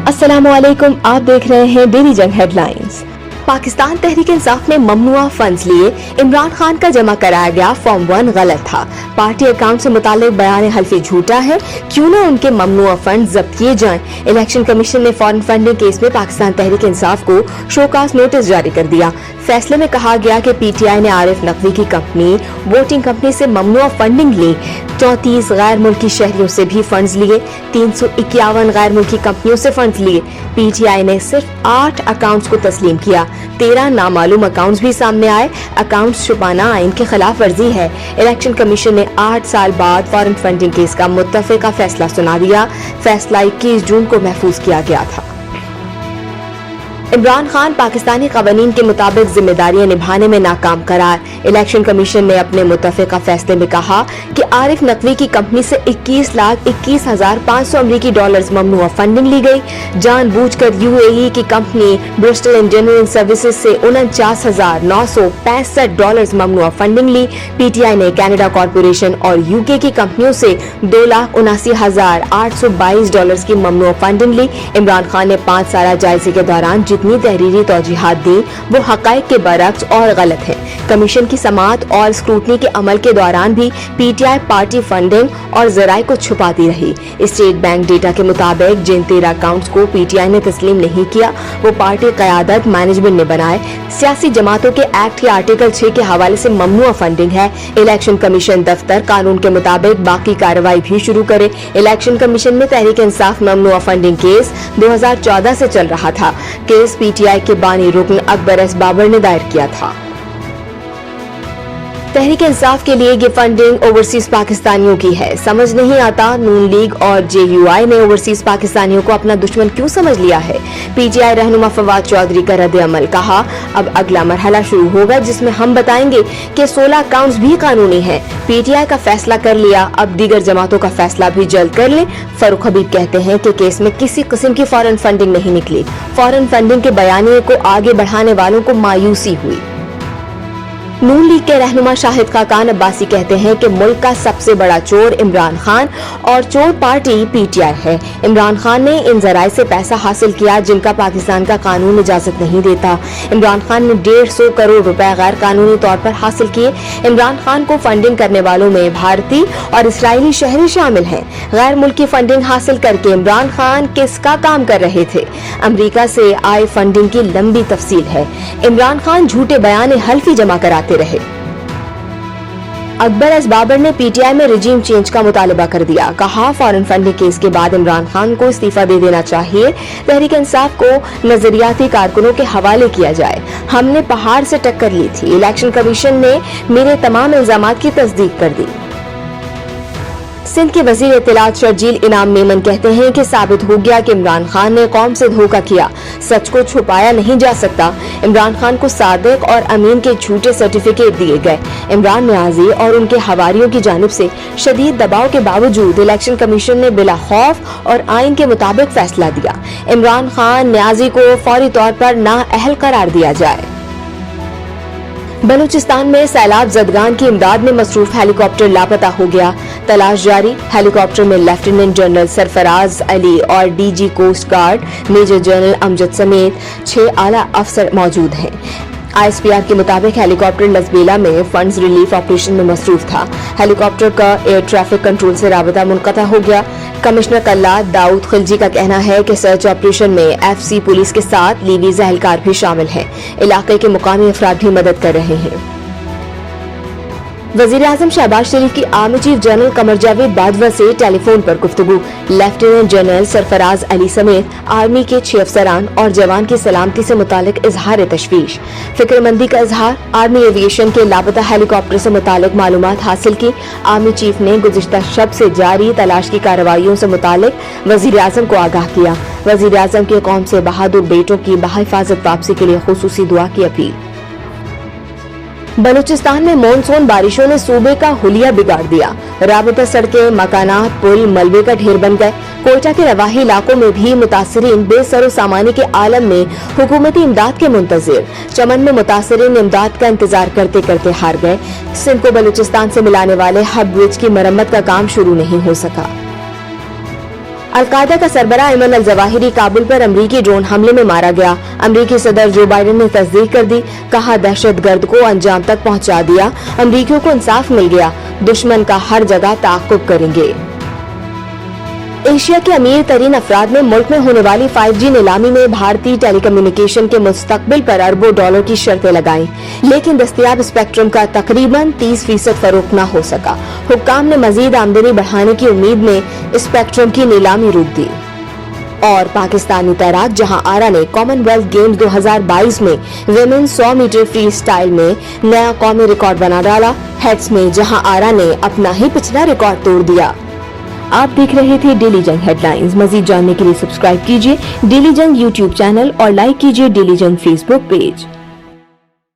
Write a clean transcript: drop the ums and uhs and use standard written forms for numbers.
अस्सलाम वालेकुम, आप देख रहे हैं डेली जंग हेडलाइंस। पाकिस्तान तहरीक इंसाफ ने ममनुआ फंड्स लिए, इमरान खान का जमा कराया गया फॉर्म 1 गलत था। पार्टी अकाउंट से मुतालिक बयान हल्फी झूठा है, क्यों न उनके ममनुआ फंड जब्त किए जाएं। इलेक्शन कमीशन ने फॉरेन फंडिंग केस में पाकिस्तान तहरीक इंसाफ को शोकास नोटिस जारी कर दिया। फैसले में कहा गया कि पीटीआई ने आरिफ नकवी की कंपनी वोटिंग कंपनी से ममनुआ फंडिंग ली, 34 गैर मुल्की शहरियों से भी फंड्स लिए, 351 गैर मुल्की कंपनियों से फंड्स लिए। पीटीआई ने सिर्फ 8 अकाउंट्स को तस्लीम किया, 13 नामालूम अकाउंट्स भी सामने आए। अकाउंट्स छुपाना आइन के खिलाफ वर्जी है। इलेक्शन कमीशन ने 8 साल बाद फॉरेन फंडिंग केस का मुत्तफिका फैसला सुना दिया। फैसला 21 जून को महफूज किया गया था। इमरान खान पाकिस्तानी कवानीन के मुताबिक जिम्मेदारियां निभाने में नाकाम करार। इलेक्शन कमीशन ने अपने मुत्तफिका फैसले में कहा कि आरिफ नकवी की कंपनी से 21,21,500 अमरीकी डॉलर्स ममनुआ फंडिंग ली गई। जानबूझकर यूएई की कंपनी ब्रिस्टल इंजीनियरिंग सर्विसेज से 49,965 डॉलर्स ममनुआ फंडिंग ली। पीटीआई ने कनाडा कॉरपोरेशन और यूके की कंपनियों से 2,79,822 डॉलर्स की ममनुआ फंडिंग ली। इमरान खान ने 5 साल जायजे के दौरान जितनी तहरीरी तौजीहात दी वो हकाइक के बरक्स और गलत है। कमीशन की समाअत और स्क्रूटनी के अमल के दौरान भी पीटीआई पार्टी फंडिंग और जराए को छुपाती रही। स्टेट बैंक डेटा के मुताबिक जिन 13 अकाउंट्स को पीटीआई ने तस्लीम नहीं किया वो पार्टी क़यादत मैनेजमेंट ने बनाए। सियासी जमातों के एक्ट के आर्टिकल 6 के हवाले से ममनुआ फंडिंग है। इलेक्शन कमीशन दफ्तर कानून के मुताबिक बाकी कार्रवाई भी शुरू करे। इलेक्शन कमीशन में तहरीक इंसाफ ममनुआ फंडिंग केस 2014 से चल रहा था। केस पीटीआई के बानी रुकन अकबर एस बाबर ने दायर किया था। तहरीक इंसाफ के लिए ये फंडिंग ओवरसीज पाकिस्तानियों की है। समझ नहीं आता नून लीग और जेयूआई ने ओवरसीज पाकिस्तानियों को अपना दुश्मन क्यों समझ लिया है। पीटीआई रहनुमा फवाद चौधरी का रद्द अमल, कहा अब अगला मरहला शुरू होगा जिसमें हम बताएंगे कि 16 अकाउंट्स भी कानूनी हैं। पीटीआई का फैसला कर लिया, अब दीगर जमातों का फैसला भी जल्द कर लें। फरूख हबीब कहते हैं कि केस में किसी किस्म की फॉरेन फंडिंग नहीं निकली। फॉरेन फंडिंग के बयानिए को आगे बढ़ाने वालों को मायूसी हुई। नून लीग के रहनुमा शाहिद खाकान अब्बासी कहते हैं कि मुल्क का सबसे बड़ा चोर इमरान खान और चोर पार्टी पीटीआई है। इमरान खान ने इन जराए से पैसा हासिल किया जिनका पाकिस्तान का कानून इजाजत नहीं देता। इमरान खान ने 150 करोड़ रुपए गैर कानूनी तौर पर हासिल किए। इमरान खान को फंडिंग करने वालों में भारतीय और इसराइली शहरी शामिल हैं। गैर मुल्की फंडिंग हासिल करके इमरान खान किसका काम कर रहे थे? अमरीका से आए फंडिंग की लंबी तफसील है। इमरान खान झूठे बयान हल्फी जमा कराते रहे। अकबर एस बाबर ने पीटीआई में रिजीम चेंज का मुतालबा कर दिया, कहा फॉरेन फंडिंग केस के बाद इमरान खान को इस्तीफा दे देना चाहिए। तहरीक इंसाफ को नजरियाती कारकुनों के हवाले किया जाए। हमने पहाड़ से टक्कर ली थी। इलेक्शन कमीशन ने मेरे तमाम इल्जामात की तस्दीक कर दी। सिंध के वजीर इत्तलात शर्जील इनाम मेमन कहते हैं कि साबित हो गया कि इमरान खान ने कौम से धोखा किया। सच को छुपाया नहीं जा सकता। इमरान खान को सादिक और अमीन के झूठे सर्टिफिकेट दिए गए। इमरान न्याजी और उनके हवारियों की जानिब से शदीद दबाव के बावजूद इलेक्शन कमीशन ने बिला खौफ और आइन के मुताबिक फैसला दिया। इमरान खान न्याजी को फौरी तौर पर नाअहल करार दिया जाए। बलूचिस्तान में सैलाब जदगान की इमदाद में मसरूफ हेलीकॉप्टर लापता हो गया। तलाश जारी। हेलीकॉप्टर में लेफ्टिनेंट जनरल सरफराज अली और DG coast guard major general Amjad समेत 6 आला अफसर मौजूद हैं। आईएसपीआर के मुताबिक हेलीकॉप्टर लसबेला में फंड्स रिलीफ ऑपरेशन में मसरूफ था। हेलीकॉप्टर का एयर ट्रैफिक कंट्रोल से राबता मुनक़ता हो गया। कमिश्नर कल्लाद दाऊद खिलजी का कहना है कि सर्च ऑपरेशन में एफसी पुलिस के साथ लीवीज एहलकार भी शामिल हैं। इलाके के मुकामी अफराद भी मदद कर रहे हैं। वज़ीर-ए-आज़म शहबाज शरीफ की army chief general Qamar Javed Bajwa से टेलीफोन पर गुफ्तगू। लेफ्टिनेंट जनरल सरफराज अली समेत आर्मी के 6 अफसरान और जवान की सलामती से मुतालिक इजहार तशवीश, फिक्रमंदी का इजहार। आर्मी एविएशन के लापता हेलीकॉप्टर से मुतालिक मालूमात हासिल की। आर्मी चीफ ने गुज़िश्ता शब से जारी तलाश की कार्रवाइयों से मुतालिक वज़ीर-ए-आज़म को आगाह किया। वज़ीर-ए-आज़म की कौम से बहादुर बेटों की बाहिफाजत वापसी के लिए खुसूसी दुआ की अपील। बलूचिस्तान में मॉनसून बारिशों ने सूबे का हुलिया बिगाड़ दिया। राबता सड़कें, मकानात, पुल मलबे का ढेर बन गए। कोयटा के रवाही इलाकों में भी मुतासरीन बेसरो सामानी के आलम में हुकूमती इमदाद के मुंतजिर। चमन में मुतासरीन इमदाद का इंतजार करते करते हार गए। सिंध को बलूचिस्तान से मिलाने वाले हब ब्रिज की मरम्मत का काम शुरू नहीं हो सका। अलकायदा का सरबराह अयमन अल जवाहिरी काबुल पर अमरीकी ड्रोन हमले में मारा गया। अमरीकी सदर जो बाइडेन ने तस्दीक कर दी, कहा दहशतगर्द को अंजाम तक पहुंचा दिया, अमरीकियों को इंसाफ मिल गया, दुश्मन का हर जगह ताक़ुब करेंगे। एशिया के अमीर तरीन अफराद ने मुल्क में होने वाली 5G नीलामी में भारतीय टेलीकम्युनिकेशन के मुस्तकबिल पर अरबों डॉलर की शर्तें लगाईं, लेकिन दस्तयाब स्पेक्ट्रम का तकरीबन 30% फरोख्त न हो सका। हुक्काम ने मजीद आमदनी बढ़ाने की उम्मीद में स्पेक्ट्रम की नीलामी रोक दी। और पाकिस्तानी तैराक जहां आरा ने कॉमनवेल्थ गेम्स 2022 में विमेन 100 मीटर फ्री स्टाइल में नया कौमी रिकॉर्ड बना डाला। हेड्स में जहां आरा ने अपना ही पिछला रिकॉर्ड तोड़ दिया। आप देख रहे थे डेली जंग हेडलाइंस। मजीद जानने के लिए सब्सक्राइब कीजिए डेली जंग यूट्यूब चैनल और लाइक कीजिए डेली जंग फेसबुक पेज।